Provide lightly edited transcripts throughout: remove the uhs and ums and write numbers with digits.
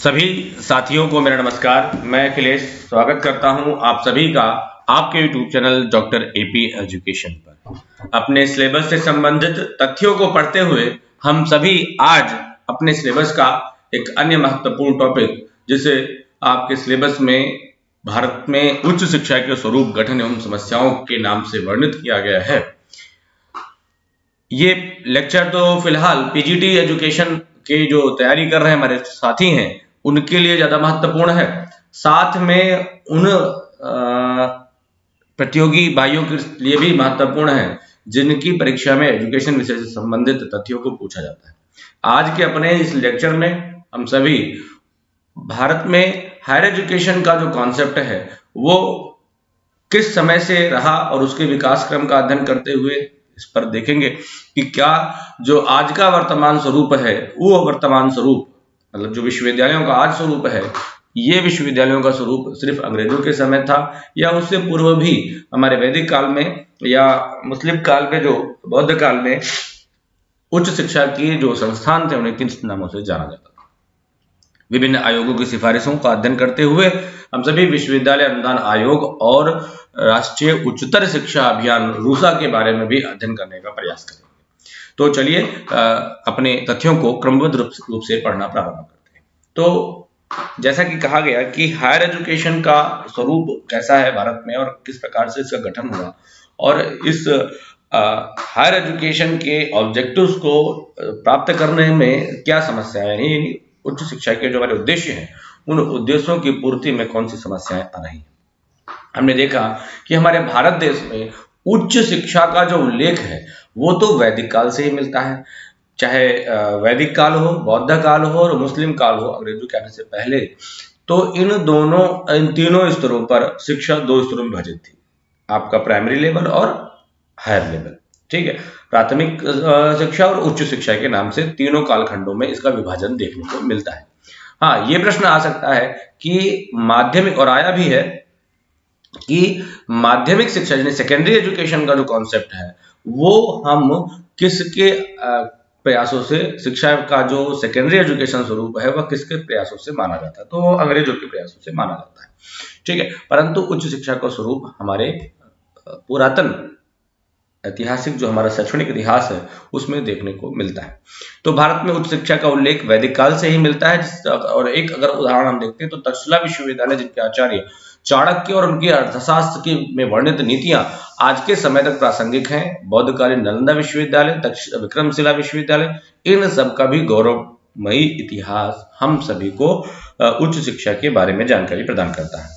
सभी साथियों को मेरा नमस्कार। मैं अखिलेश स्वागत करता हूं आप सभी का आपके YouTube channel doctor AP education पर। अपने सिलेबस से संबंधित तथ्यों को पढ़ते हुए हम सभी आज अपने सिलेबस का एक अन्य महत्वपूर्ण टॉपिक, जिसे आपके सिलेबस में भारत में उच्च शिक्षा के स्वरूप, गठन एवं समस्याओं के नाम से वर्णित किया गया है। ये लेक्चर तो फिलहाल पीजीटी एजुकेशन के जो तैयारी कर रहे हैं हमारे साथी हैं उनके लिए ज्यादा महत्वपूर्ण है। साथ में उन प्रतियोगी भाइयों के लिए भी महत्वपूर्ण है जिनकी परीक्षा में एजुकेशन विषय से संबंधित तथ्यों को पूछा जाता है। आज के अपने इस लेक्चर में हम सभी भारत में हायर एजुकेशन का जो कॉन्सेप्ट है वो किस समय से रहा और उसके विकास क्रम का अध्ययन करते हुए इस पर देखेंगे कि क्या जो आज का वर्तमान स्वरूप है, वो वर्तमान स्वरूप मतलब जो विश्वविद्यालयों का आज स्वरूप है, ये विश्वविद्यालयों का स्वरूप सिर्फ अंग्रेजों के समय था या उससे पूर्व भी हमारे वैदिक काल में या मुस्लिम काल में, जो बौद्ध काल में उच्च शिक्षा के जो संस्थान थे उन्हें किन नामों से जाना जाता था। विभिन्न आयोगों की सिफारिशों का अध्ययन करते हुए हम सभी विश्वविद्यालय अनुदान आयोग और राष्ट्रीय उच्चतर शिक्षा अभियान रूसा के बारे में भी अध्ययन करने का प्रयास करेंगे। तो चलिए अपने तथ्यों को क्रमबद्ध रूप से पढ़ना प्रारंभ करते हैं। तो जैसा कि कहा गया कि हायर एजुकेशन का स्वरूप कैसा है भारत में और किस प्रकार से इसका गठन हुआ और इस हायर एजुकेशन के ऑब्जेक्टिव्स को प्राप्त करने में क्या समस्याएं हैं, उच्च शिक्षा के जो हमारे उद्देश्य हैं उन उद्देश्यों की पूर्ति में कौन सी समस्याएं आ रही हैं। हमने देखा कि हमारे भारत देश में उच्च शिक्षा का जो उल्लेख है वो तो वैदिक काल से ही मिलता है, चाहे वैदिक काल हो, बौद्ध काल हो और मुस्लिम काल हो, अंग्रेजों के आने से पहले। तो इन तीनों स्तरों पर शिक्षा दो स्तरों में विभाजित थी, आपका प्राइमरी लेवल और हायर लेवल। ठीक है, प्राथमिक शिक्षा और उच्च शिक्षा के नाम से तीनों कालखंडों में इसका विभाजन देखने को मिलता है। हाँ, ये प्रश्न आ सकता है कि माध्यमिक, और आया भी है कि माध्यमिक शिक्षा यानी सेकेंडरी एजुकेशन का जो कॉन्सेप्ट है वो हम किसके प्रयासों से, शिक्षा का जो सेकेंडरी एजुकेशन स्वरूप है वह किसके प्रयासों से माना जाता है, तो अंग्रेजों के प्रयासों से माना जाता है। ठीक है, परंतु उच्च शिक्षा का स्वरूप हमारे पुरातन ऐतिहासिक जो हमारा शैक्षणिक इतिहास है उसमें देखने को मिलता है। तो भारत में उच्च शिक्षा का उल्लेख वैदिक काल से ही मिलता है। और एक अगर उदाहरण हम देखते हैं तो तक्षशिला विश्वविद्यालय, जिनके आचार्य चाणक्य और उनकी अर्थशास्त्र की में वर्णित नीतियां आज के समय तक प्रासंगिक हैं। बौद्धकालीन नालंदा विश्वविद्यालय, विक्रमशिला विश्वविद्यालय, इन सब का भी गौरवमयी इतिहास हम सभी को उच्च शिक्षा के बारे में जानकारी प्रदान करता है।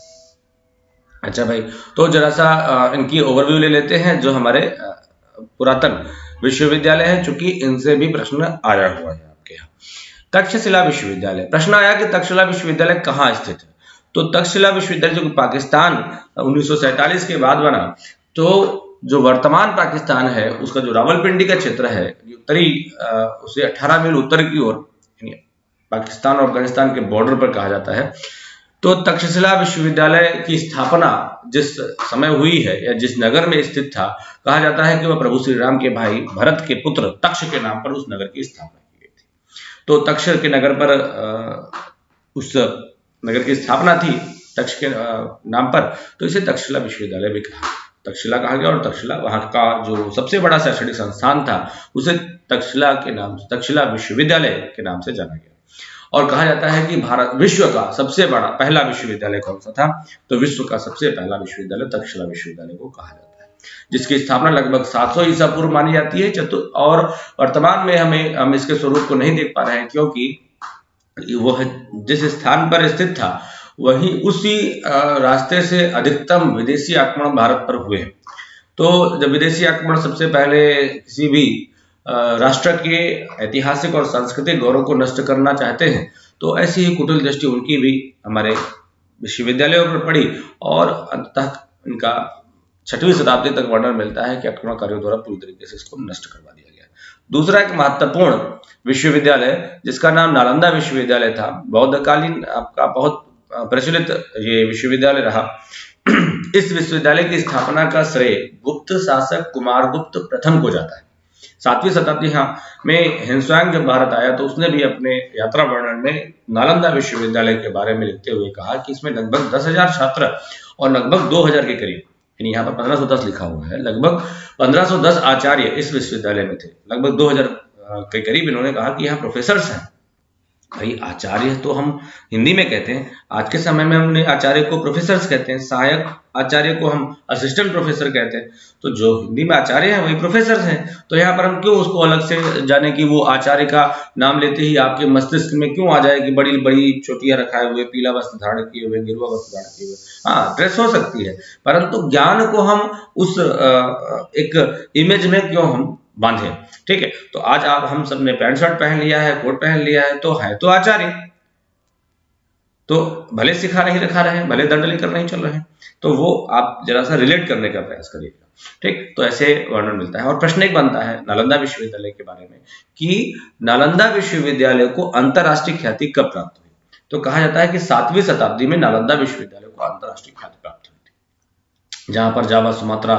अच्छा भाई, तो जरा सा इनकी ओवरव्यू ले लेते हैं जो हमारे पुरातन विश्वविद्यालय है, चूंकि इनसे भी प्रश्न आया हुआ है आपके यहाँ। तक्षशिला विश्वविद्यालय, प्रश्न आया कि तक्षशिला विश्वविद्यालय कहाँ स्थित है। तो तक्षशिला विश्वविद्यालय जो कि पाकिस्तान 1947 के बाद बना, तो जो वर्तमान पाकिस्तान है उसका जो रावलपिंडी का क्षेत्र है उत्तरी, उसे 18 मील उत्तर की ओर पाकिस्तान और अफगानिस्तान के बॉर्डर पर कहा जाता है। तो तक्षशिला विश्वविद्यालय की स्थापना जिस समय हुई है या जिस नगर में स्थित था, कहा जाता है कि वह प्रभु श्री राम के भाई भरत के पुत्र तक्ष के नाम पर उस नगर की स्थापना की गई थी। तो तक्ष के नगर पर उस नगर की स्थापना थी तक्ष के नाम पर, तो इसे तक्षशिला विश्वविद्यालय भी कहा, तक्षशिला कहा गया। और तक्षशिला वहां का जो सबसे बड़ा शैक्षणिक संस्थान था उसे तक्षशिला के नाम, तक्षशिला विश्वविद्यालय के नाम से जाना गया। और कहा जाता है कि भारत विश्व का सबसे बड़ा पहला विश्वविद्यालय कौन सा था, तो विश्व का सबसे पहला विश्वविद्यालय तक्षशिला विश्वविद्यालय को कहा जाता है, जिसकी स्थापना लगभग 700 ईसा पूर्व मानी जाती है। और वर्तमान में हम इसके स्वरूप को नहीं देख पा रहे हैं, क्योंकि वह जिस स्थान पर स्थित था वही उसी रास्ते से अधिकतम विदेशी आक्रमण भारत पर हुए। तो जब विदेशी आक्रमण सबसे पहले किसी भी राष्ट्र के ऐतिहासिक और सांस्कृतिक गौरव को नष्ट करना चाहते हैं, तो ऐसी ही कुटिल दृष्टि उनकी भी हमारे विश्वविद्यालयों पर पड़ी और अंततः इनका 6वीं शताब्दी तक वर्णन मिलता है कि आक्रमणकारियों द्वारा पूरी तरीके से इसको नष्ट करवा दिया गया। दूसरा एक महत्वपूर्ण विश्वविद्यालय जिसका नाम नालंदा विश्वविद्यालय था, बौद्धकालीन आपका बहुत प्रचलित ये विश्वविद्यालय रहा। इस विश्वविद्यालय की स्थापना का श्रेय गुप्त शासक कुमारगुप्त प्रथम को जाता है। 7वीं शताब्दी में हिंसुआंग जब भारत आया तो उसने भी अपने यात्रा वर्णन में नालंदा विश्वविद्यालय के बारे में लिखते हुए कहा कि इसमें लगभग 10,000 छात्र और लगभग 2,000 के करीब, यानी यहाँ पर 1510 लिखा हुआ है, लगभग 1510 आचार्य इस विश्वविद्यालय में थे। लगभग 2,000 के करीब इन्होंने कहा कि यहाँ प्रोफेसर्स हैं। भाई आचार्य तो हम हिंदी में कहते हैं, आज के समय में हमने आचार्य को प्रोफेसर्स कहते हैं, सहायक आचार्य को हम असिस्टेंट प्रोफेसर कहते हैं। तो जो हिंदी में आचार्य हैं वही प्रोफेसर हैं। तो यहाँ पर हम क्यों उसको अलग से जाने कि वो आचार्य का नाम लेते ही आपके मस्तिष्क में क्यों आ जाए कि बड़ी बड़ी चोटियां रखाए हुए, पीला वस्त्र धारण किए हुए, गिरुआ वस्त्र धारण किए हुए। हाँ, ड्रेस हो सकती है, परंतु ज्ञान को हम उस एक इमेज में क्यों हम बांधे। ठीक है, तो आज आप हम सब ने पैंट शर्ट पहन लिया है, कोट पहन लिया है, तो आचार्य, तो भले सिखा नहीं रखा रहे हैं, भले दंड लेकर नहीं चल रहे हैं, तो वो आप जरा सा रिलेट करने का प्रयास करिएगा। ठीक, तो ऐसे वर्णन मिलता है। और प्रश्न एक बनता है नालंदा विश्वविद्यालय के बारे में कि नालंदा विश्वविद्यालय को अंतरराष्ट्रीय ख्याति कब प्राप्त हुई। तो कहा जाता है कि 7वीं शताब्दी में नालंदा विश्वविद्यालय को अंतरराष्ट्रीय ख्याति प्राप्त हुई थी, जहां पर जावा, सुमात्रा,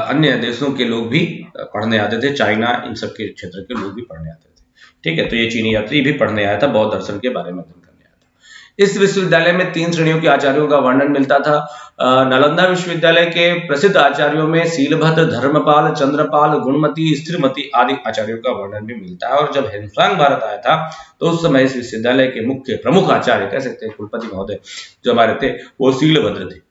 अन्य देशों के लोग भी पढ़ने आते थे, चाइना, इन सब के क्षेत्र के लोग भी पढ़ने आते थे। ठीक है, तो ये चीनी यात्री भी पढ़ने आया था, बौद्ध दर्शन के बारे में अध्ययन करने आया था। इस विश्वविद्यालय में 3 श्रेणियों के आचार्यों का वर्णन मिलता था। नालंदा विश्वविद्यालय के प्रसिद्ध आचार्यों में शीलभद्र, धर्मपाल, चंद्रपाल, गुणमती, स्थिरमती आदि आचार्यों का वर्णन भी मिलता है। और जब हिंसुआंग भारत आया था तो उस समय इस विश्वविद्यालय के मुख्य प्रमुख आचार्य कह सकते हैं, कुलपति महोदय जो हमारे थे, वो शीलभद्र थे।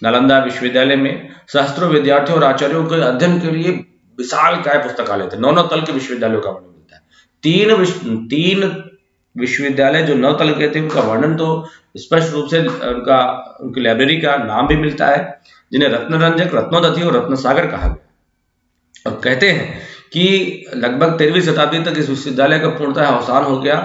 नालंदा विश्वविद्यालय में सहस्त्रों विद्यार्थियों और आचार्यों के अध्ययन के लिए विशालकाय पुस्तकालय थे। 9 तल के विश्वविद्यालयों का वर्णन मिलता है। 3 विश्वविद्यालय जो 9 तल के थे उनका वर्णन तो स्पष्ट रूप से उनकी लाइब्रेरी का नाम भी मिलता है, जिन्हें रत्नरंजक, रत्नोदधि और रत्नसागर कहा गया। और कहते हैं कि लगभग 13वीं शताब्दी तक इस विश्वविद्यालय का पूर्णतः अवसान हो गया,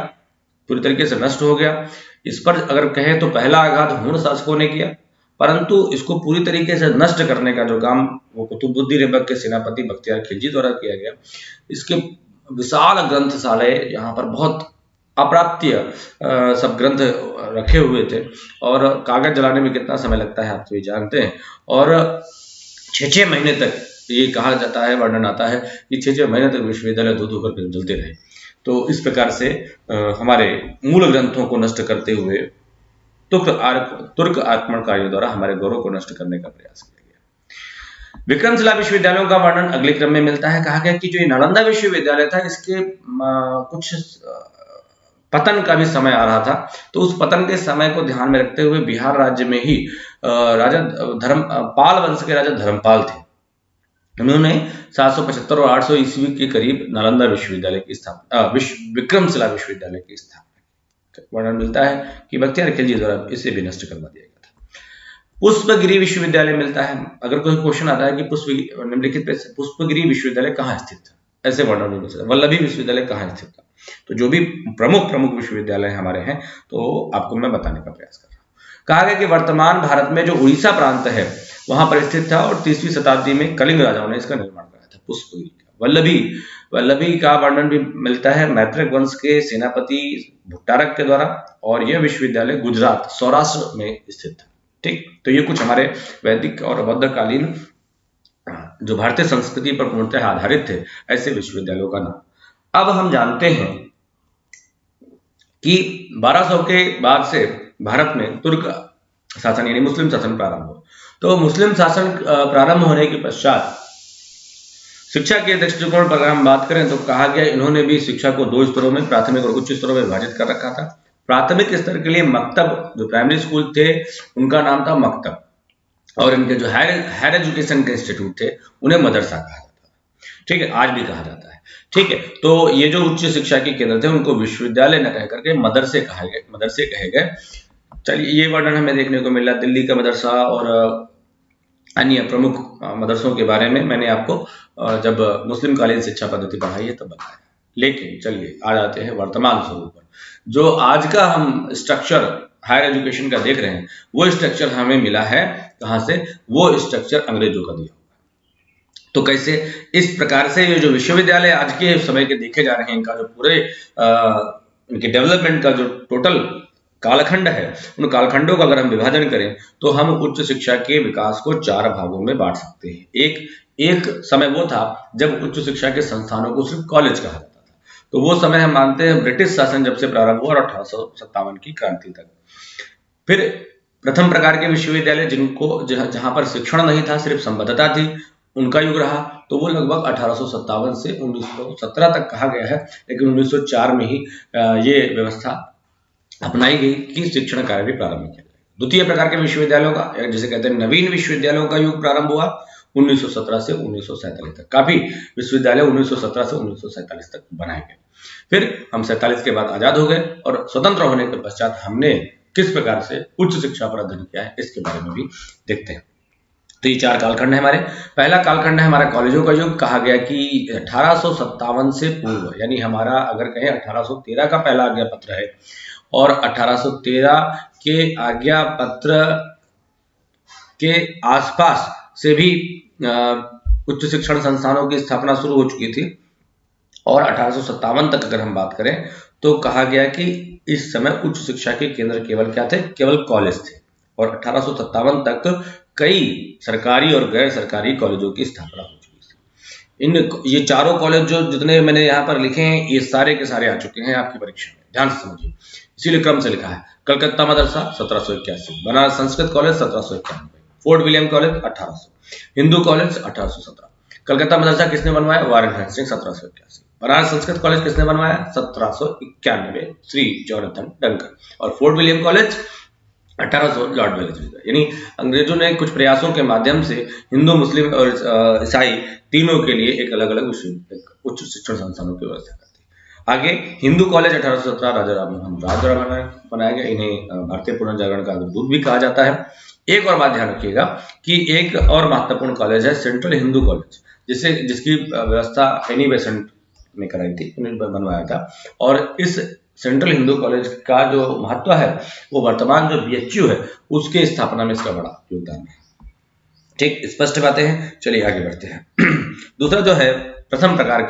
पूरी तरीके से नष्ट हो गया। इस पर अगर कहें तो पहला आघात हुण शासकों ने किया, परंतु इसको पूरी तरीके से नष्ट करने का जो काम वो कुतुबुद्दीन ऐबक के सेनापति बख्तियार खिलजी द्वारा किया गया। इसके विशाल ग्रंथशालाएं, यहाँ पर बहुत अप्राप्य सब ग्रंथ रखे हुए थे, और कागज जलाने में कितना समय लगता है आप तो ये जानते हैं। और 6-6 महीने तक ये कहा जाता है, वर्णन आता है कि 6-6 महीने तक विश्वविद्यालय धो कर जलते रहे। तो इस प्रकार से हमारे मूल ग्रंथों को नष्ट करते हुए तुर्क आक्रमणकारियों द्वारा हमारे गौरव को नष्ट करने का प्रयास किया गया। विक्रमशिला विश्वविद्यालयों का वर्णन अगले क्रम में मिलता है। कहा गया कि जो नालंदा विश्वविद्यालय था, इसके कुछ पतन का भी समय आ रहा था। तो उस पतन के समय को ध्यान में रखते हुए बिहार राज्य में ही राजा पाल वंश के राजा धर्मपाल थे। उन्होंने 775 और 800 ईस्वी के करीब नालंदा विश्वविद्यालय की स्थापना, विक्रमशिला विश्वविद्यालय की स्थापना वर्णन मिलता है कि बख्तियार खिलजी द्वारा इसे भी नष्ट करवा दिया गया था। पुष्पगिरी विश्वविद्यालय मिलता है। अगर कोई क्वेश्चन आता है कि निम्नलिखित में से पुष्पगिरी विश्वविद्यालय कहाँ स्थित था, ऐसे वर्णन मिल सकता है। वल्लभी विश्वविद्यालय कहाँ स्थित था। तो जो भी प्रमुख विश्वविद्यालय हमारे हैं, तो आपको मैं बताने का प्रयास कर रहा हूँ। कहा गया कि वर्तमान भारत में जो उड़ीसा प्रांत है वहां पर स्थित था, और 30वीं शताब्दी में कलिंग राजाओं ने इसका निर्माण कराया था, पुष्पगिरी का। वल्लभी का वर्णन भी मिलता है मैत्रेय वंश के सेनापति भुट्टारक के द्वारा, और यह विश्वविद्यालय गुजरात, सौराष्ट्र में स्थित था। ठीक, तो ये कुछ हमारे वैदिक और बौद्धकालीन जो भारतीय संस्कृति पर पूर्णतः आधारित थे ऐसे विश्वविद्यालयों का नाम। अब हम जानते हैं कि 1200 के बाद से भारत में तुर्क शासन यानी मुस्लिम शासन प्रारंभ हुआ। तो मुस्लिम शासन प्रारंभ होने के पश्चात शिक्षा के दृष्टिकोण पर अगर हम बात करें तो कहा गया इन्होंने भी शिक्षा को 2 स्तरों में, प्राथमिक और उच्च स्तरों में विभाजित कर रखा था। प्राथमिक स्तर के लिए मकतब, जो प्राइमरी स्कूल थे उनका नाम था मकतब, और इनके जो हायर एजुकेशन के इंस्टीट्यूट थे उन्हें मदरसा कहा जाता है। ठीक है, आज भी कहा जाता है। ठीक है, तो ये जो उच्च शिक्षा के केंद्र थे उनको विश्वविद्यालय न कह करके मदरसे कहे गए। चलिए, ये वर्णन हमें देखने को मिला। दिल्ली का मदरसा और अन्य प्रमुख मदरसों के बारे में मैंने आपको जब मुस्लिम कालीन शिक्षा पद्धति पढ़ाई है तब बताया। लेकिन चलिए आ जाते हैं वर्तमान स्वरूप पर। जो आज का हम स्ट्रक्चर हायर एजुकेशन का देख रहे हैं, वो स्ट्रक्चर हमें मिला है कहाँ से? वो स्ट्रक्चर अंग्रेजों का दिया हुआ। तो कैसे? इस प्रकार से ये जो विश्वविद्यालय आज के समय के देखे जा रहे हैं, इनका जो पूरे इनके डेवलपमेंट का जो टोटल कालखंड है, उन कालखंडों का अगर हम विभाजन करें तो हम उच्च शिक्षा के विकास को 4 भागों में बांट सकते हैं। एक समय वो था जब उच्च शिक्षा के संस्थानों को सिर्फ कॉलेज कहा जाता था, तो वो समय हम मानते हैं ब्रिटिश शासन जब से प्रारंभ हुआ और 1857 की क्रांति तक। फिर प्रथम प्रकार के विश्वविद्यालय जिनको जहां पर शिक्षण नहीं था, सिर्फ संबद्धता थी, उनका युग रहा, तो वो लगभग 1857 से 1917 तक कहा गया है, लेकिन 1904 में ही ये व्यवस्था अपनाई गई कि शिक्षण कार्य भी प्रारंभ किया जाए। द्वितीय प्रकार के विश्वविद्यालयों का, जिसे कहते हैं नवीन विश्वविद्यालयों का युग प्रारंभ हुआ 1917 से 1947 तक। काफी विश्वविद्यालय 1917 से 1947 तक बनाए गए। फिर हम 47 के बाद आजाद हो गए और स्वतंत्र होने के पश्चात हमने किस प्रकार से उच्च शिक्षा पर अध्ययन किया है इसके बारे में भी देखते हैं। तो ये 4 कालखंड है हमारे। पहला कालखंड है हमारा कॉलेजों का युग। कहा गया कि 1857 से पूर्व, यानी हमारा अगर कहें 1813 का पहला आज्ञा पत्र है और 1813 के आज्ञा पत्र के आसपास से भी उच्च शिक्षण संस्थानों की स्थापना शुरू हो चुकी थी और 1857 तक अगर हम बात करें तो कहा गया कि इस समय उच्च शिक्षा के केंद्र केवल क्या थे, केवल कॉलेज थे। और 1857 तक कई सरकारी और गैर सरकारी कॉलेजों की स्थापना हो चुकी थी। ये चारों कॉलेज जो जितने मैंने यहाँ पर लिखे हैं, ये सारे के सारे आ चुके हैं आपकी परीक्षा में, ध्यान से समझिए, इसीलिए क्रम से लिखा है। Calcutta Madrasa 1781, Banaras Sanskrit college 1791, Fort William college 1800, Hindu college 1817। Calcutta Madrasa किसने बनवाया? Warren Hastings 1781। बनारस संस्कृत कॉलेज किसने बनवाया? 1791, श्री जॉनथन डंकन। और Fort William college 1800, Lord Wellesley. यानी अंग्रेजों ने कुछ प्रयासों के माध्यम से हिंदू, मुस्लिम और ईसाई तीनों के लिए एक अलग अलग उच्च शिक्षण संस्थानों की व्यवस्था कर दी। आगे हिंदू कॉलेज 1817 राजा राममोहन राय द्वारा बनाया गया। इन्हें भारतीय पुनर्जागरण का दूत भी कहा जाता है। एक और बात ध्यान रखिएगा कि एक और महत्वपूर्ण कॉलेज है सेंट्रल हिंदू कॉलेज, जिसकी व्यवस्था एनी बेसेंट ने कराई थी, उन्हें बनवाया था। और इस सेंट्रल हिंदू कॉलेज का जो महत्व है वो वर्तमान जो बीएचयू है उसके स्थापना में इसका बड़ा योगदान है। ठीक, स्पष्ट बातें हैं। चलिए आगे बढ़ते हैं। दूसरा जो है प्रथम प्रकार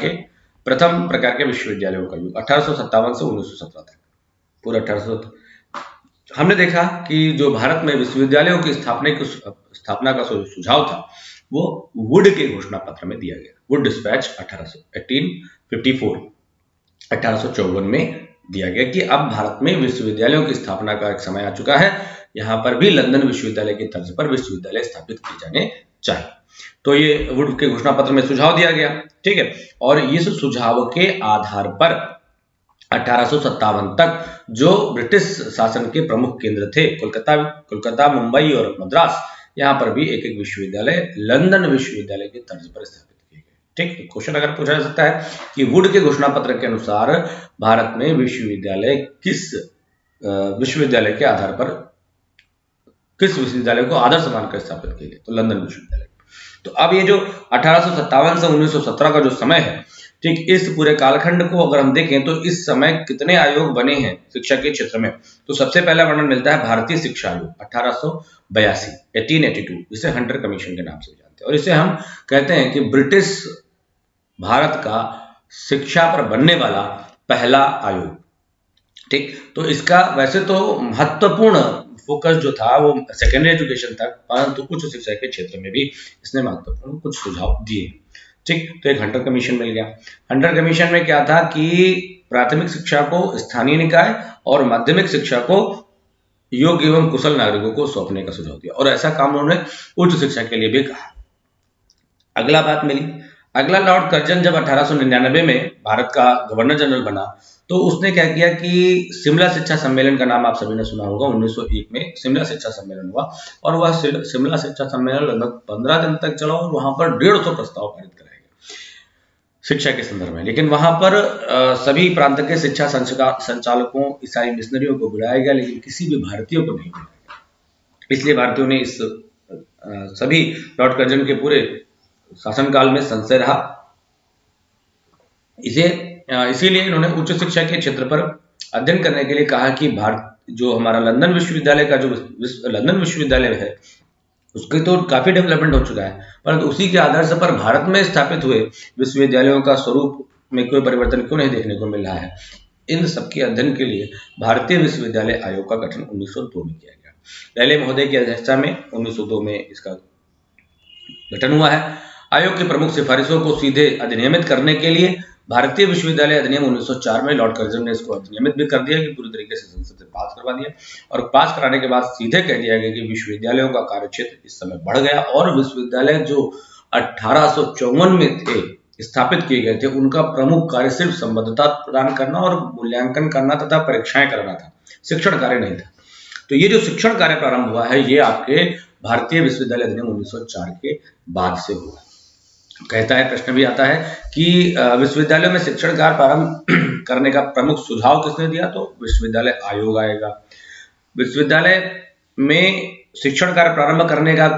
के विश्वविद्यालयों का युग 1857 से 1917 तक, पूरा 1800। हमने देखा कि जो भारत में विश्वविद्यालयों की स्थापना का सुझाव था वो वुड के घोषणा पत्र में दिया गया। वुड डिस्पैच 1854 में दिया गया कि अब भारत में विश्वविद्यालयों की स्थापना का एक समय आ चुका है, यहाँ पर भी लंदन विश्वविद्यालय की तर्ज पर विश्वविद्यालय स्थापित किए जाने चाहिए। तो ये वुड के घोषणा पत्र में सुझाव दिया गया, ठीक है। और इस सुझाव के आधार पर 1857 तक जो ब्रिटिश शासन के प्रमुख केंद्र थे, कोलकाता, मुंबई और मद्रास, यहाँ पर भी एक एक विश्वविद्यालय लंदन विश्वविद्यालय की तर्ज पर स्थापित किए गए। ठीक, क्वेश्चन अगर पूछा जा सकता है कि वुड के घोषणा पत्र के अनुसार भारत में विश्वविद्यालय किस विश्वविद्यालय के आधार पर, किस विश्वविद्यालय को आदर्श मानकर स्थापित किए गए, तो लंदन विश्वविद्यालय। तो अब ये जो 1857 से 1917 का जो समय है, ठीक, इस पूरे कालखंड को अगर हम देखें तो इस समय कितने आयोग बने हैं शिक्षा के क्षेत्र में, तो सबसे पहला वर्णन मिलता है भारतीय शिक्षा आयोग 1882, जिसे हंटर कमीशन के नाम से जानते हैं। और इसे हम कहते हैं कि ब्रिटिश भारत का शिक्षा पर बनने वाला पहला आयोग। ठीक, तो इसका वैसे तो महत्वपूर्ण फोकस जो था वो सेकेंडरी एजुकेशन तक, परंतु उच्च शिक्षा के क्षेत्र में भी इसने महत्वपूर्ण कुछ सुझाव दिए। ठीक, तो एक हंटर कमीशन मिल गया। हंटर कमीशन में क्या था कि प्राथमिक शिक्षा को स्थानीय निकाय और माध्यमिक शिक्षा को योग्य एवं कुशल नागरिकों को सौंपने का सुझाव दिया, और ऐसा काम उन्होंने उच्च शिक्षा के लिए भी कहा। अगला बात मिली, अगला लॉर्ड कर्जन जब 1899 में भारत का गवर्नर जनरल बना तो उसने क्या किया कि शिमला शिक्षा सम्मेलन का नाम आप सभी ने सुना होगा। 1901 में शिमला शिक्षा सम्मेलन हुआ और वह शिमला शिक्षा सम्मेलन लगभग 15 दिन तक चला और वहां पर 150 प्रस्ताव पारित कराए गए शिक्षा के संदर्भ में। लेकिन वहां पर सभी प्रांत के शिक्षा संचालकों, ईसाई मिशनरियों को बुलाया गया, लेकिन किसी भी भारतीय को नहीं बुलाया गया। इसलिए भारतीयों ने इस सभी लॉर्ड कर्जन के पूरे शासनकाल में संशय रहा। इसीलिए इन्होंने उच्च शिक्षा के क्षेत्र पर अध्ययन करने के लिए कहा कि जो हमारा लंदन विश्वविद्यालय का जो लंदन विश्वविद्यालय है उसके तो काफी डेवलपमेंट हो चुका है, परंतु उसी के आदर्श पर भारत में स्थापित हुए विश्वविद्यालयों का स्वरूप में कोई परिवर्तन क्यों नहीं देखने को मिल रहा है। इन सबके अध्ययन के लिए भारतीय विश्वविद्यालय आयोग का गठन 1902 में किया गया। लैले महोदय की अध्यक्षता में 1902 में इसका गठन हुआ है। आयोग की प्रमुख सिफारिशों को सीधे अधिनियमित करने के लिए भारतीय विश्वविद्यालय अधिनियम 1904 में लॉर्ड कर्जन ने इसको अधिनियमित भी कर दिया कि पूरी तरीके से संसद से पास करवा दिया, और पास कराने के बाद सीधे कह दिया गया कि विश्वविद्यालयों का कार्यक्षेत्र इस समय बढ़ गया और विश्वविद्यालय जो 1854 में थे स्थापित किए गए थे उनका प्रमुख कार्य सिर्फ संबद्धता प्रदान करना और मूल्यांकन करना तथा परीक्षाएं करना था, शिक्षण कार्य नहीं था। तो ये जो शिक्षण कार्य प्रारंभ हुआ है ये आपके भारतीय विश्वविद्यालय अधिनियम 1904 के बाद से हुआ। कहता है, प्रश्न भी आता है कि विश्वविद्यालय में शिक्षण कार्य प्रारंभ करने का प्रमुख सुझाव किसने दिया, तो विश्वविद्यालय आयोग आएगा। विश्वविद्यालय में शिक्षण कार्य प्रारंभ करने का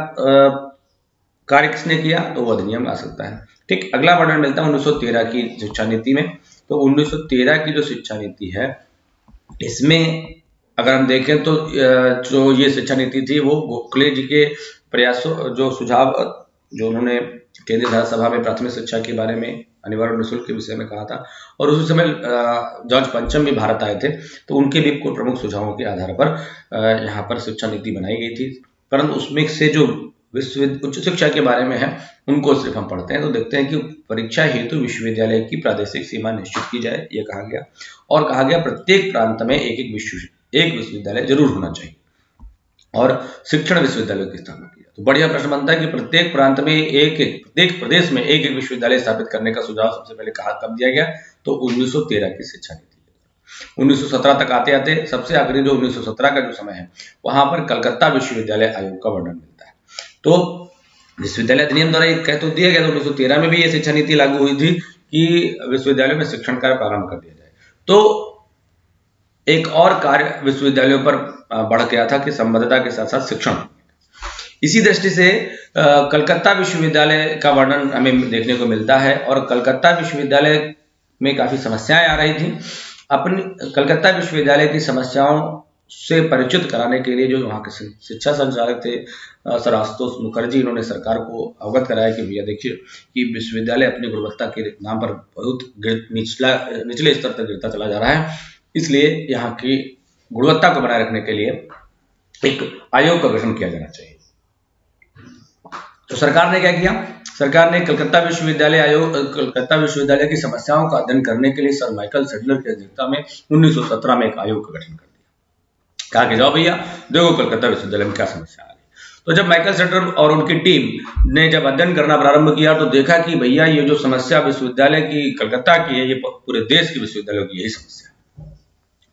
कार्य किसने किया, तो वो अधिनियम आ सकता है। ठीक, अगला वर्णन मिलता है 1913 की शिक्षा नीति में। तो 1913 की जो शिक्षा नीति है इसमें अगर हम देखें तो जो ये शिक्षा नीति थी वो गोखले जी के प्रयासों, जो सुझाव जो उन्होंने केंद्रीय विधानसभा में प्राथमिक शिक्षा के बारे में अनिवार्य निःशुल्क के विषय में कहा था, और उस समय जॉर्ज पंचम भी भारत आए थे तो उनके भी कुछ प्रमुख सुझावों के आधार पर यहाँ पर शिक्षा नीति बनाई गई थी। परंतु उसमें से जो उच्च शिक्षा के बारे में है उनको सिर्फ हम पढ़ते हैं तो देखते हैं कि परीक्षा हेतु विश्वविद्यालय की प्रादेशिक सीमा निश्चित की जाए, ये कहा गया, और कहा गया प्रत्येक प्रांत में एक विश्वविद्यालय जरूर होना चाहिए और शिक्षण विश्वविद्यालय की स्थापना की जाए। तो बढ़िया प्रश्न बनता है कि प्रत्येक प्रांत में प्रत्येक प्रदेश में एक विश्वविद्यालय स्थापित करने का सुझाव सबसे पहले कब दिया गया, तो 1913 की शिक्षा नीति। 1917 तक आते आते सबसे आखिरी जो 1917 का जो समय है वहां पर कलकत्ता विश्वविद्यालय आयोग का वर्णन मिलता है। तो विश्वविद्यालय अधिनियम द्वारा कह तो दिया गया, तो 1913 में भी ये शिक्षा नीति लागू हुई थी कि विश्वविद्यालयों में शिक्षण कार्य प्रारंभ कर दिया जाए। तो एक और कार्य विश्वविद्यालयों पर बढ़ गया था कि संबद्धता के साथ साथ शिक्षण। इसी दृष्टि से कलकत्ता विश्वविद्यालय का वर्णन हमें देखने को मिलता है, और कलकत्ता विश्वविद्यालय में काफी समस्याएं आ रही थी। अपनी कलकत्ता विश्वविद्यालय की समस्याओं से परिचित कराने के लिए जो वहाँ के शिक्षा संचालक थे सर आशुतोष मुखर्जी, इन्होंने सरकार को अवगत कराया कि भैया देखिए कि विश्वविद्यालय अपनी गुणवत्ता के नाम पर बहुत निचले स्तर तक गिरता चला जा रहा है, इसलिए यहाँ की गुणवत्ता को बनाए रखने के लिए एक आयोग का गठन किया जाना चाहिए। तो सरकार ने क्या किया, सरकार ने कलकत्ता विश्वविद्यालय की समस्याओं का अध्ययन करने के लिए सर माइकल सैडलर की अध्यक्षता में 1917 में एक आयोग का गठन कर दिया। कहा कि जाओ भैया देखो कलकत्ता विश्वविद्यालय में क्या समस्या आ रही। तो जब माइकल सैडलर और उनकी टीम ने जब अध्ययन करना प्रारंभ किया तो देखा कि भैया ये जो समस्या विश्वविद्यालय की कलकत्ता की है ये पूरे देश के विश्वविद्यालयों की यही समस्या है।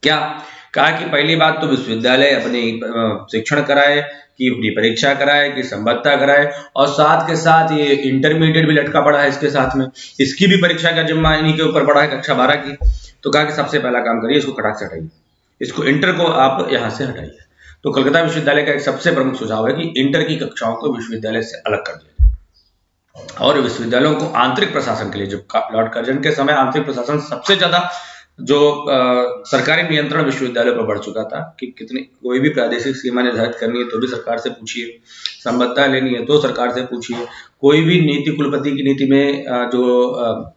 क्या कहा कि पहली बात तो विश्वविद्यालय अपनी शिक्षण कराए, कि अपनी परीक्षा कराए, कि संबद्धता कराए, और साथ के साथ ये इंटरमीडिएट भी लटका पड़ा है इसके साथ में, इसकी भी परीक्षा का जिम्मा इन्हीं के ऊपर पड़ा है कक्षा 12 की। तो कहा कि सबसे पहला काम करिए इसको खटाक से हटाइए, इसको इंटर को आप यहाँ से हटाइए। तो कलकत्ता विश्वविद्यालय का एक सबसे प्रमुख सुझाव है कि इंटर की कक्षाओं को विश्वविद्यालय से अलग कर दिया जाए और विश्वविद्यालयों को आंतरिक प्रशासन के लिए, जो लॉर्ड कर्जन के समय आंतरिक प्रशासन सबसे ज्यादा जो सरकारी नियंत्रण विश्वविद्यालय पर बढ़ चुका था कि कितनी कोई भी प्रादेशिक सीमा निर्धारित करनी है तो भी सरकार से पूछिए, संबद्धता लेनी है तो सरकार से पूछिए, कोई भी नीति कुलपति की नीति में जो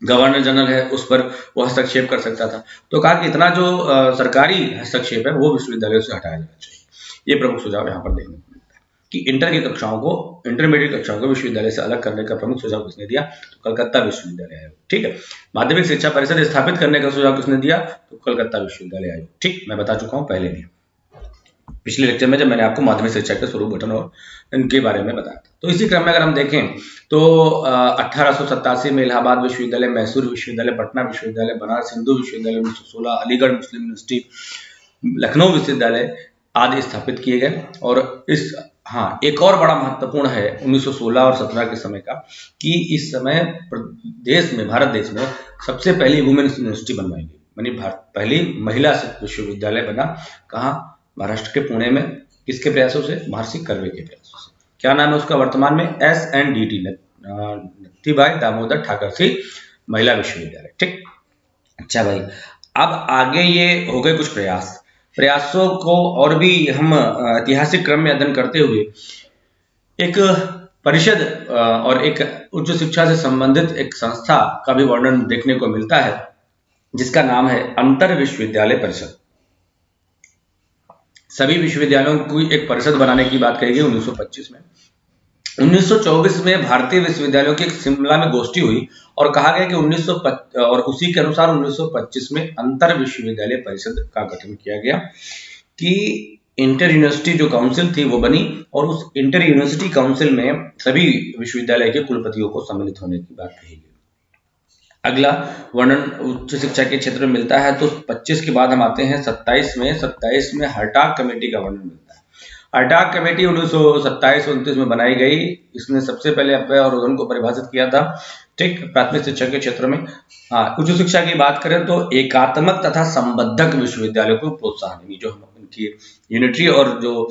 गवर्नर जनरल है उस पर वो हस्तक्षेप कर सकता था। तो कहा कि इतना जो सरकारी हस्तक्षेप है वो विश्वविद्यालयों से हटाया जाना चाहिए। ये प्रमुख सुझाव यहाँ पर देखने को मिलता है कि इंटर की कक्षाओं को, इंटरमीडिएट कक्षाओं को विश्वविद्यालय से अलग करने का प्रमुख सुझाव किसने दिया, तो कलकत्ता विश्वविद्यालय आयोग। ठीक है, माध्यमिक शिक्षा परिषद स्थापित करने का सुझाव किसने दिया, तो कलकत्ता विश्वविद्यालय आयोग। ठीक, मैं बता चुका हूँ पहले भी पिछले लेक्चर में जब मैंने आपको माध्यमिक शिक्षा के स्वरूप गठन और इनके बारे में बताया था। तो इसी क्रम में अगर हम देखें तो 1887 में इलाहाबाद विश्वविद्यालय, मैसूर विश्वविद्यालय, पटना विश्वविद्यालय, बनारस हिंदू विश्वविद्यालय 1916, अलीगढ़ मुस्लिम यूनिवर्सिटी, लखनऊ विश्वविद्यालय आदि स्थापित किए गए। और इस एक और बड़ा महत्वपूर्ण है 1916 और 17 के समय का कि इस समय देश में, भारत देश में सबसे पहली वुमेन्स यूनिवर्सिटी बनवाई गई, यानी पहली महिला विश्वविद्यालय बना। कहाँ, महाराष्ट्र के पुणे में। किसके प्रयासों से, महर्षि कर्वे के प्रयासों से। क्या नाम है उसका वर्तमान में, SNDT, नत्थीबाई दामोदर ठाकरसी महिला विश्वविद्यालय। ठीक, अच्छा भाई, अब आगे ये हो गए कुछ प्रयासों को और भी हम ऐतिहासिक क्रम में अध्ययन करते हुए एक परिषद और एक उच्च शिक्षा से संबंधित एक संस्था का भी वर्णन देखने को मिलता है जिसका नाम है अंतर विश्वविद्यालय परिषद। सभी विश्वविद्यालयों की एक परिषद बनाने की बात कही गई 1925 में। 1924 में भारतीय विश्वविद्यालयों की एक शिमला में गोष्ठी हुई और कहा गया कि 1925 और उसी के अनुसार 1925 में अंतर विश्वविद्यालय परिषद का गठन किया गया कि इंटर यूनिवर्सिटी जो काउंसिल थी वो बनी और उस इंटर यूनिवर्सिटी काउंसिल में सभी विश्वविद्यालय के कुलपतियों को सम्मिलित होने की बात कही गई। अगला वर्णन उच्च शिक्षा के क्षेत्र में मिलता है तो 25 के बाद हम आते हैं 27 में। 27 में हर्टाग कमेटी का वर्णन मिलता है। हर्टाग कमेटी 1927-29 में बनाई गई। इसने सबसे पहले अपव्यय और रोधन को परिभाषित किया था, ठीक, प्राथमिक शिक्षा के क्षेत्र में। उच्च शिक्षा की बात करें तो एकात्मक तथा संबद्धक विश्वविद्यालयों को प्रोत्साहन, जो इनकी यूनिटरी और जो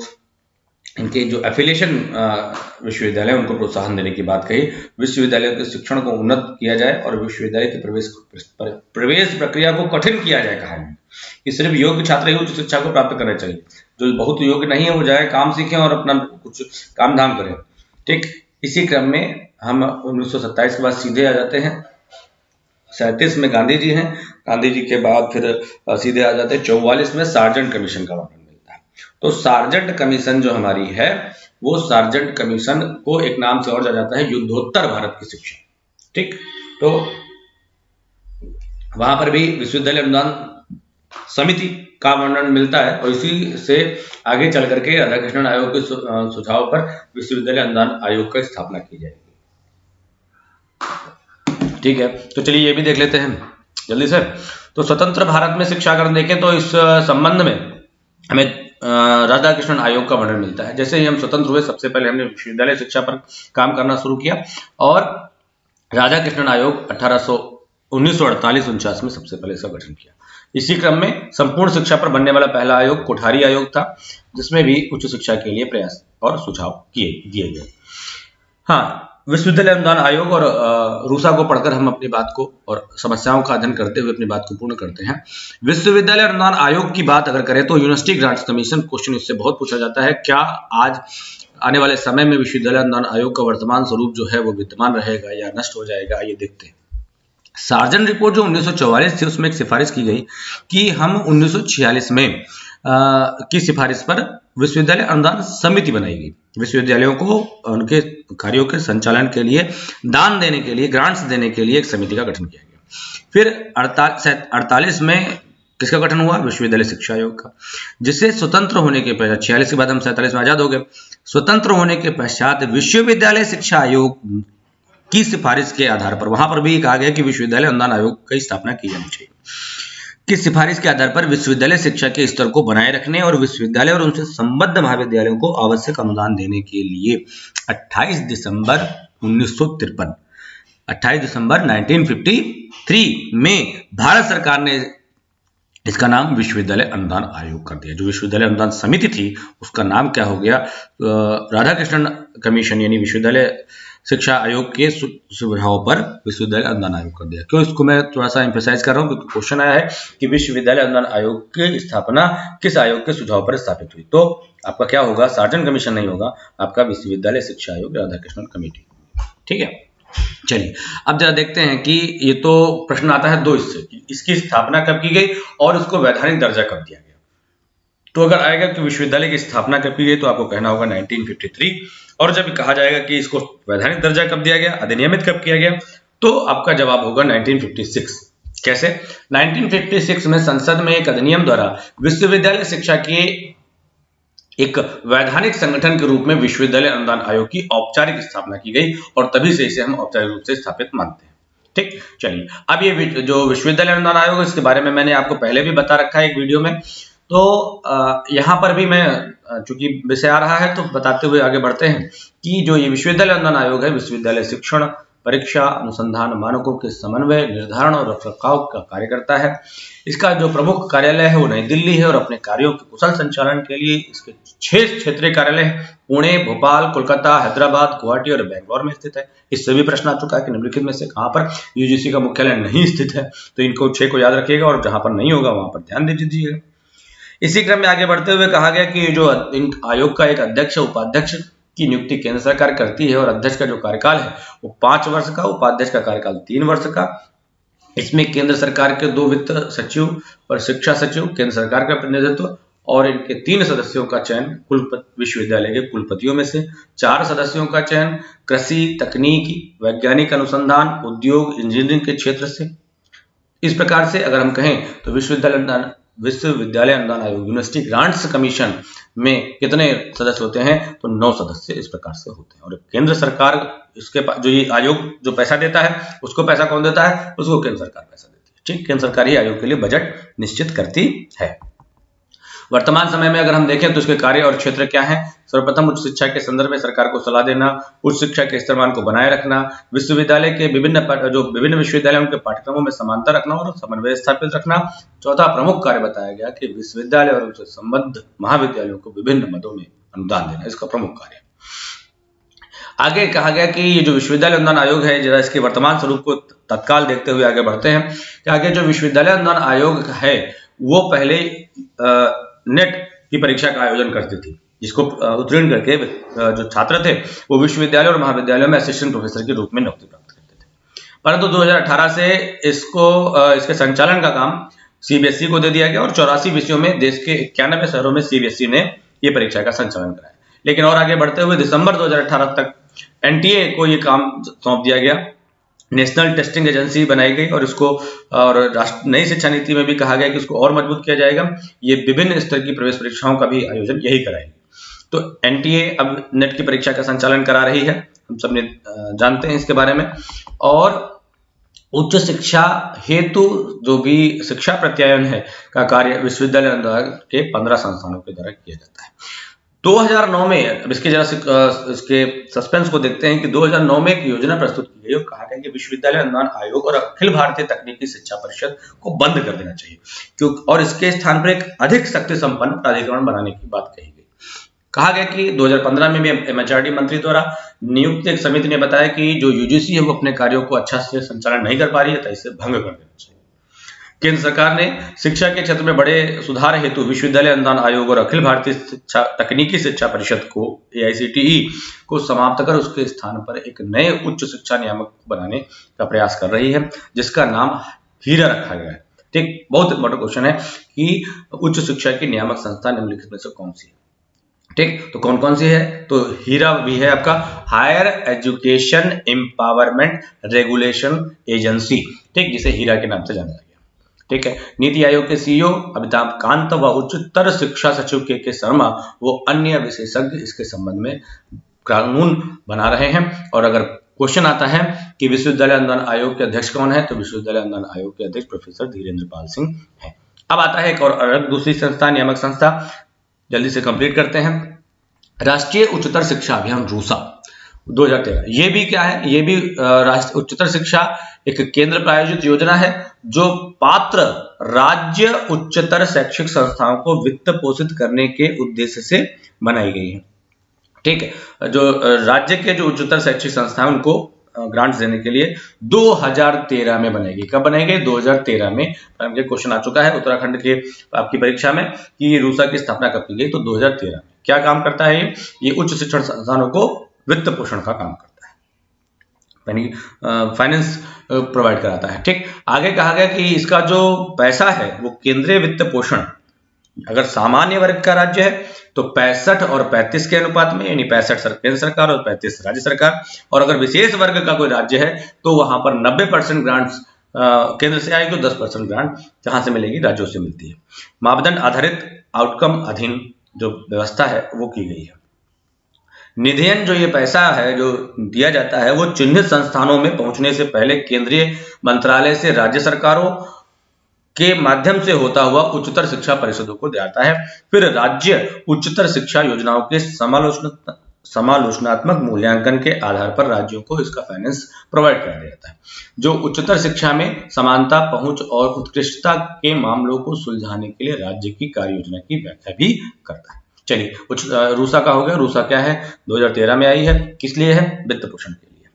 इनके जो एफिलिएशन विश्वविद्यालय उनको प्रोत्साहन देने की बात कही। विश्वविद्यालय के शिक्षण को उन्नत किया जाए और विश्वविद्यालय की प्रवेश प्रक्रिया को कठिन किया जाए। कहा कि सिर्फ योग्य छात्र ही उच्च शिक्षा को प्राप्त करना चाहिए, जो बहुत योग्य नहीं है वो जाए काम सीखें और अपना कुछ काम धाम करें, ठीक। इसी क्रम में हम 1927 के बाद सीधे आ जाते हैं 37 में गांधी जी हैं। गांधी जी के बाद फिर सीधे आ जाते हैं 44 में सार्जेंट कमीशन का वर्णन मिलता है। तो सार्जेंट कमीशन जो हमारी है वो सार्जेंट कमीशन को एक नाम से और जाना जाता है युद्धोत्तर भारत की शिक्षा, ठीक। तो वहां पर भी विश्वविद्यालय अनुदान समिति का वर्णन मिलता है और इसी से आगे चल करके राधाकृष्णन आयोग के सुझाव पर विश्वविद्यालय अनुदान आयोग की स्थापना की जाएगी, ठीक है। तो चलिए ये भी देख लेते हैं जल्दी से। तो स्वतंत्र भारत में शिक्षा अगर देखें तो इस संबंध में हमें राधाकृष्णन आयोग का वर्णन मिलता है। जैसे ही हम स्वतंत्र हुए सबसे पहले हमने विश्वविद्यालय शिक्षा पर काम करना शुरू किया और राधाकृष्णन आयोग 1948-49 में सबसे पहले इसका गठन किया। इसी क्रम में संपूर्ण शिक्षा पर बनने वाला पहला आयोग कोठारी आयोग था, जिसमें भी उच्च शिक्षा के लिए प्रयास और सुझाव दिए गए। हाँ, विश्वविद्यालय अनुदान आयोग और रूसा को पढ़कर हम अपनी बात को और समस्याओं का अध्ययन करते हुए अपनी बात को पूर्ण करते हैं। विश्वविद्यालय अनुदान आयोग की बात अगर करें तो यूनिवर्सिटी ग्रांट्स कमीशन, क्वेश्चन इससे बहुत पूछा जाता है, क्या आज आने वाले समय में विश्वविद्यालय अनुदान आयोग का वर्तमान स्वरूप जो है वो विद्यमान रहेगा या नष्ट हो जाएगा, ये देखते हैं। सार्जन रिपोर्ट जो 1944 थी उसमें एक सिफारिश की गई कि हम 1946 में की सिफारिश पर विश्वविद्यालय अनुदान समिति बनाई गई। विश्वविद्यालयों को उनके कार्यों के संचालन के लिए, दान देने के लिए, ग्रांट्स देने के लिए एक समिति का गठन किया गया। फिर 48 में किसका गठन हुआ? विश्वविद्यालय शिक्षा आयोग का, जिससे स्वतंत्र होने के पश्चात 46 के बाद हम 47 में आजाद हो गए। स्वतंत्र होने के पश्चात विश्वविद्यालय शिक्षा आयोग की सिफारिश के आधार पर, वहां पर भी कहा गया कि विश्वविद्यालय अनुदान आयोग की स्थापना की जानी चाहिए, की सिफारिश के आधार पर विश्वविद्यालय शिक्षा के स्तर को बनाए रखने और विश्वविद्यालय और उनसे संबद्ध महाविद्यालयों को आवश्यक अनुदान देने के लिए 28 दिसंबर 1953 में भारत सरकार ने इसका नाम विश्वविद्यालय अनुदान आयोग कर दिया। जो विश्वविद्यालय अनुदान समिति थी उसका नाम क्या हो गया? राधाकृष्णन कमीशन, यानी विश्वविद्यालय शिक्षा आयोग के सुझाव पर विश्वविद्यालय अनुदान आयोग कर दिया। क्यों इसको मैं थोड़ा सा एम्फेसाइज कर रहा हूँ? क्योंकि क्वेश्चन आया है कि विश्वविद्यालय अनुदान आयोग की स्थापना किस आयोग के सुझाव पर स्थापित हुई। तो आपका क्या होगा? सार्जन कमीशन नहीं होगा, आपका विश्वविद्यालय शिक्षा आयोग राधाकृष्णन कमेटी, ठीक है। चलिए अब जरा देखते हैं कि ये तो प्रश्न आता है दो इससे, कि इसकी स्थापना कब की गई और उसको वैधानिक दर्जा कब दिया गया। तो अगर आएगा कि विश्वविद्यालय की स्थापना कब की गई तो आपको कहना होगा 1953, और जब कहा जाएगा कि इसको वैधानिक दर्जा कब दिया गया, अधिनियमित कब किया गया, तो आपका जवाब होगा 1956। कैसे? 1956 में संसद में एक अधिनियम द्वारा विश्वविद्यालय शिक्षा के एक वैधानिक संगठन के रूप में विश्वविद्यालय अनुदान आयोग की औपचारिक स्थापना की गई और तभी से इसे हम औपचारिक रूप से स्थापित मानते हैं, ठीक। चलिए अब ये जो विश्वविद्यालय अनुदान आयोग है इसके बारे में मैंने आपको पहले भी बता रखा है एक वीडियो में, तो यहाँ पर भी मैं चूंकि विषय आ रहा है तो बताते हुए आगे बढ़ते हैं कि जो ये विश्वविद्यालय अनुदान आयोग है विश्वविद्यालय शिक्षण, परीक्षा, अनुसंधान, मानकों के समन्वय, निर्धारण और रखरखाव का कार्य करता है। इसका जो प्रमुख कार्यालय है वो नई दिल्ली है और अपने कार्यों के कुशल संचालन के लिए इसके 6 क्षेत्रीय कार्यालय पुणे, भोपाल, कोलकाता, हैदराबाद, गुवाहाटी और बेंगलोर में स्थित है। इससे भी प्रश्न आ चुका है कि निम्नलिखित में से कहां पर यूजीसी का मुख्यालय नहीं स्थित है, तो इनको 6 को याद रखिएगा और जहां पर नहीं होगा वहां पर ध्यान दे दीजिएगा। इसी क्रम में आगे बढ़ते हुए कहा गया कि जो आयोग का एक अध्यक्ष, उपाध्यक्ष की नियुक्ति केंद्र सरकार करती है और अध्यक्ष का जो कार्यकाल है वो 5 वर्ष का, उपाध्यक्ष का कार्यकाल 3 वर्ष का, इसमें केंद्र सरकार के 2 वित्त सचिव और शिक्षा सचिव, केंद्र सरकार का प्रतिनिधित्व, और इनके 3 सदस्यों का चयन विश्वविद्यालय के कुलपतियों में से, 4 सदस्यों का चयन कृषि, तकनीकी, वैज्ञानिक अनुसंधान, उद्योग, इंजीनियरिंग के क्षेत्र से। इस प्रकार से अगर हम कहें तो विश्वविद्यालय अनुदान आयोग, यूनिवर्सिटी ग्रांट्स कमीशन में कितने सदस्य होते हैं, तो 9 सदस्य इस प्रकार से होते हैं। और केंद्र सरकार इसके जो ये आयोग जो पैसा देता है, उसको पैसा कौन देता है, उसको केंद्र सरकार पैसा देती है। ठीक, केंद्र सरकार ही आयोग के लिए बजट निश्चित करती है। वर्तमान समय में अगर हम देखें तो इसके कार्य और क्षेत्र क्या हैं। सर्वप्रथम उच्च शिक्षा के संदर्भ में सरकार को सलाह देना, उच्च शिक्षा के स्थिरमान को बनाए रखना, विश्वविद्यालय के विभिन्न विश्वविद्यालयों के पाठ्यक्रमों में समानता रखना और समन्वय स्थापित रखना। चौथा प्रमुख कार्य बताया गया कि विश्वविद्यालय और उनसे संबद्ध महाविद्यालयों को विभिन्न मदों में अनुदान देना, इसका प्रमुख कार्य। आगे कहा गया कि ये जो विश्वविद्यालय अनुदान आयोग है, जरा इसके वर्तमान स्वरूप को तत्काल देखते हुए आगे बढ़ते हैं कि आगे जो विश्वविद्यालय अनुदान आयोग है वो पहले नेट की परीक्षा का आयोजन करती थी, जिसको उत्तीर्ण करके जो छात्र थे वो विश्वविद्यालय और महाविद्यालयों में असिस्टेंट प्रोफेसर के रूप में नौकरी प्राप्त करते थे। परंतु 2018 से इसके संचालन का काम सीबीएसई को दे दिया गया और 84 विषयों में देश के 91 शहरों में सीबीएसई ने ये परीक्षा का संचालन कराया। लेकिन और आगे बढ़ते हुए दिसंबर 2018 तक एनटीए को ये काम सौंप दिया गया, नेशनल टेस्टिंग एजेंसी बनाई गई और इसको और नई शिक्षा नीति में भी कहा गया कि इसको और मजबूत किया जाएगा। ये विभिन्न स्तर की प्रवेश परीक्षाओं का भी आयोजन यही कराएगी। तो एनटीए अब नेट की परीक्षा का संचालन करा रही है, हम सब जानते हैं इसके बारे में। और उच्च शिक्षा हेतु जो भी शिक्षा प्रत्यायन है का कार्य विश्वविद्यालय अनुदान के 15 संस्थानों के द्वारा किया जाता है। 2009 में, अब इसके जरा इसके सस्पेंस को देखते हैं कि 2009 में एक योजना प्रस्तुत की गई और कहा गया कि विश्वविद्यालय अनुदान आयोग और अखिल भारतीय तकनीकी शिक्षा परिषद को बंद कर देना चाहिए, क्योंकि और इसके स्थान पर एक अधिक शक्ति संपन्न प्राधिकरण बनाने की बात कही गई। कहा गया कि 2015 में भी एमएचआरडी मंत्री द्वारा नियुक्त एक समिति ने बताया कि जो यूजीसी है वो अपने कार्यों को अच्छा से संचालन नहीं कर पा रही है, तो इसे भंग कर देना चाहिए। केंद्र सरकार ने शिक्षा के क्षेत्र में बड़े सुधार हेतु विश्वविद्यालय अनुदान आयोग और अखिल भारतीय तकनीकी शिक्षा परिषद को AICTE को समाप्त कर उसके स्थान पर एक नए उच्च शिक्षा नियामक बनाने का प्रयास कर रही है, जिसका नाम हीरा रखा गया है। ठीक, बहुत इंपॉर्टेंट क्वेश्चन है कि उच्च शिक्षा की नियामक संस्था निम्नलिखित में से कौन सी है। ठीक, तो कौन कौन सी है, तो हीरा भी है आपका higher education empowerment regulation agency, ठीक, जिसे हीरा के नाम से जाना जाता है। ठीक है, नीति आयोग के सीईओ अमिताभ कांत व उच्चतर शिक्षा सचिव के शर्मा वो अन्य विशेषज्ञ इसके संबंध में कानून बना रहे हैं। और अगर क्वेश्चन आता है कि विश्वविद्यालय अनुदान आयोग के अध्यक्ष कौन है, तो विश्वविद्यालय अनुदान आयोग के अध्यक्ष प्रोफेसर धीरेन्द्र पाल सिंह है। अब आता है एक और अलग दूसरी संस्था, नियामक संस्था, जल्दी से कंप्लीट करते हैं। राष्ट्रीय उच्चतर शिक्षा अभियान रूसा 2013, ये भी क्या है, ये भी राष्ट्रीय उच्चतर शिक्षा एक केंद्र प्रायोजित योजना है जो पात्र राज्य उच्चतर शैक्षिक संस्थाओं को वित्त पोषित करने के उद्देश्य से बनाई गई है। ठीक है, जो राज्य के जो उच्चतर शैक्षिक संस्थाएं उनको ग्रांट्स देने के लिए 2013 में बनाई गई। कब बनाई गई, 2013 में। ये क्वेश्चन आ चुका है उत्तराखंड के आपकी परीक्षा में कि रूसा की स्थापना कब की गई, तो 2013 में। क्या काम करता है ये उच्च शिक्षण संस्थानों को वित्त पोषण का काम करता है, यानी फाइनेंस प्रोवाइड कराता है। ठीक, आगे कहा गया कि इसका जो पैसा है वो केंद्रीय वित्त पोषण, अगर सामान्य वर्ग का राज्य है तो 65 और 35 के अनुपात में, यानी 65 केंद्र सरकार और 35 राज्य सरकार। और अगर विशेष वर्ग का कोई राज्य है तो वहां पर 90% ग्रांट्स केंद्र से आएगी, 10% ग्रांट जहां से मिलेगी, राज्यों से मिलती है। मापदंड आधारित आउटकम अधीन जो व्यवस्था है वो की गई है। निधियन जो ये पैसा है जो दिया जाता है वो चिन्हित संस्थानों में पहुंचने से पहले केंद्रीय मंत्रालय से राज्य सरकारों के माध्यम से होता हुआ उच्चतर शिक्षा परिषदों को जाता है। फिर राज्य उच्चतर शिक्षा योजनाओं के समालोचनात्मक मूल्यांकन के आधार पर राज्यों को इसका फाइनेंस प्रोवाइड कर दिया जाता है, जो उच्चतर शिक्षा में समानता, पहुंच और उत्कृष्टता के मामलों को सुलझाने के लिए राज्य की कार्य योजना की व्याख्या भी करता है। चलिए, रूसा का हो गया। रूसा क्या है, 2013 में आई है, किस लिए है, वित्त पोषण के लिए,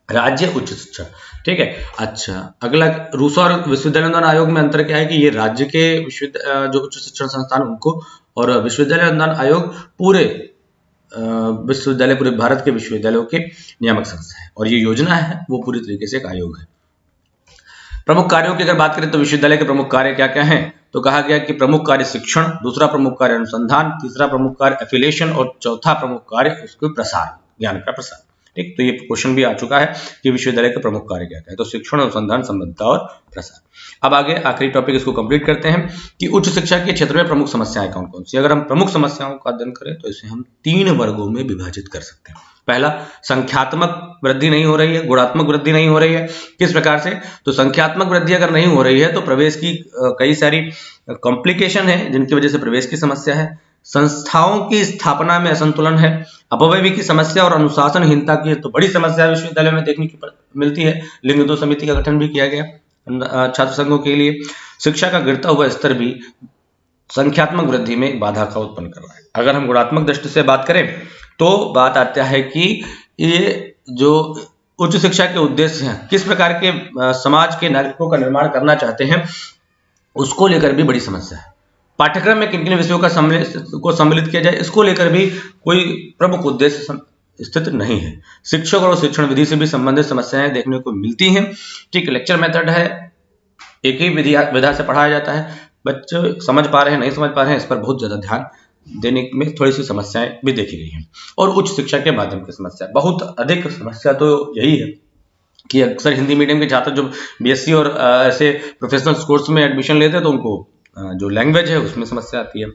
राज्य उच्च शिक्षा। ठीक है, अच्छा, अगला रूसा और विश्वविद्यालय अनुदान आयोग में अंतर क्या है कि ये राज्य के जो उच्च शिक्षण संस्थान उनको, और विश्वविद्यालय अनुदान आयोग पूरे विश्वविद्यालय, पूरे भारत के विश्वविद्यालयों के नियामक संस्था है, और ये योजना है वो पूरी तरीके से एक आयोग है। प्रमुख कार्यों की अगर बात करें तो विश्वविद्यालय के प्रमुख कार्य क्या क्या हैं, तो कहा गया कि प्रमुख कार्य शिक्षण, दूसरा प्रमुख कार्य अनुसंधान, तीसरा प्रमुख कार्य एफिलिएशन और चौथा प्रमुख कार्य उसके प्रसार, ज्ञान का प्रसार। ठीक, तो ये क्वेश्चन भी आ चुका है कि विश्वविद्यालय के प्रमुख कार्य क्या क्या है, तो शिक्षण, अनुसंधान, संबद्धता और प्रसार। अब आगे आखिरी टॉपिक इसको कंप्लीट करते हैं कि उच्च शिक्षा के क्षेत्र में प्रमुख समस्याएं कौन कौन सी। अगर हम प्रमुख समस्याओं का अध्ययन करें तो इसे हम 3 वर्गों में विभाजित कर सकते हैं। पहला, संख्यात्मक वृद्धि नहीं हो रही है, गुणात्मक वृद्धि नहीं हो रही है। किस प्रकार से, तो संख्यात्मक वृद्धि अगर नहीं हो रही है तो प्रवेश की कई सारी कॉम्प्लिकेशन है जिनकी वजह से प्रवेश की समस्या है। संस्थाओं की स्थापना में असंतुलन है, अपव्यय की समस्या और अनुशासनहीनता की तो बड़ी समस्या विश्वविद्यालय में देखने की मिलती है। लिंग 2 समिति का गठन भी किया गया छात्र संघों के लिए। शिक्षा का गिरता हुआ स्तर भी संख्यात्मक वृद्धि में बाधा का उत्पन्न कर रहा है। अगर हम गुणात्मक दृष्टि से बात करें तो बात आता है कि ये जो उच्च शिक्षा के उद्देश्य हैं, किस प्रकार के समाज के नागरिकों का निर्माण करना चाहते हैं, उसको लेकर भी बड़ी समस्या है। पाठ्यक्रम में किन किन विषयों का सम्मिलित किया जाए, इसको लेकर भी कोई प्रमुख उद्देश्य स्थित नहीं है। शिक्षक और शिक्षण विधि से भी संबंधित समस्याएं देखने को मिलती हैं। ठीक, लेक्चर मेथड है, एक ही विधा से पढ़ाया जाता है, बच्चे समझ पा रहे हैं नहीं समझ पा रहे हैं, इस पर बहुत ज्यादा ध्यान देने में थोड़ी सी समस्याएं भी देखी गई हैं। और उच्च शिक्षा के माध्यम की समस्या, बहुत अधिक समस्या तो यही है कि अक्सर हिंदी मीडियम के छात्र जो बीएससी और ऐसे प्रोफेशनल कोर्स में एडमिशन लेते हैं तो उनको जो लैंग्वेज है उसमें समस्या आती है।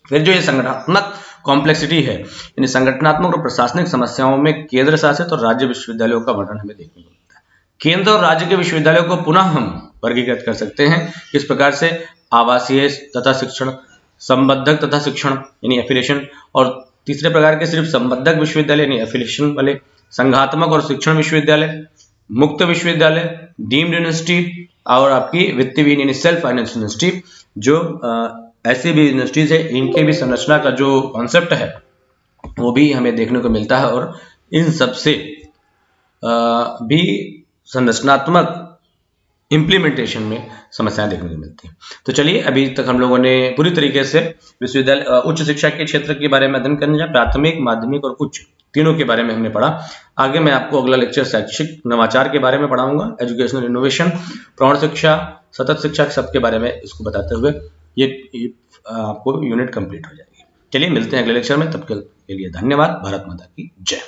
फिर जो ये संगठनात्मक कॉम्प्लेक्सिटी है, यानी संगठनात्मक और प्रशासनिक समस्याओं में केंद्र शासित और राज्य विश्वविद्यालयों का वर्णन हमें देखने को मिलता है। केंद्र और राज्य के विश्वविद्यालयों को पुनः हम वर्गीकृत कर सकते हैं किस प्रकार से, आवासीय तथा शिक्षण, संबद्धक तथा शिक्षण यानी एफिलिएशन, और तीसरे प्रकार के सिर्फ संबद्धक विश्वविद्यालय यानी एफिलिएशन वाले, संघात्मक और शिक्षण विश्वविद्यालय, मुक्त विश्वविद्यालय, डीम्ड यूनिवर्सिटी और आपकी वित्तीय यानी सेल्फ फाइनेंस यूनिवर्सिटी। जो ऐसी भी यूनिवर्सिटीज है, इनके भी संरचना का जो कॉन्सेप्ट है वो भी हमें देखने को मिलता है और इन सबसे भी संरचनात्मक इम्प्लीमेंटेशन में समस्याएं देखने को मिलती हैं। तो चलिए, अभी तक हम लोगों ने पूरी तरीके से विश्वविद्यालय उच्च शिक्षा के क्षेत्र के बारे में अध्ययन करने, प्राथमिक, माध्यमिक और उच्च तीनों के बारे में हमने पढ़ा। आगे मैं आपको अगला लेक्चर शैक्षिक नवाचार के बारे में पढ़ाऊंगा, एजुकेशनल इनोवेशन, प्रौढ़ शिक्षा, सतत शिक्षा, सबके बारे में इसको बताते हुए ये आपको यूनिट कंप्लीट हो जाएगी। चलिए मिलते हैं अगले लेक्चर में, तब के लिए धन्यवाद। भारत माता की जय।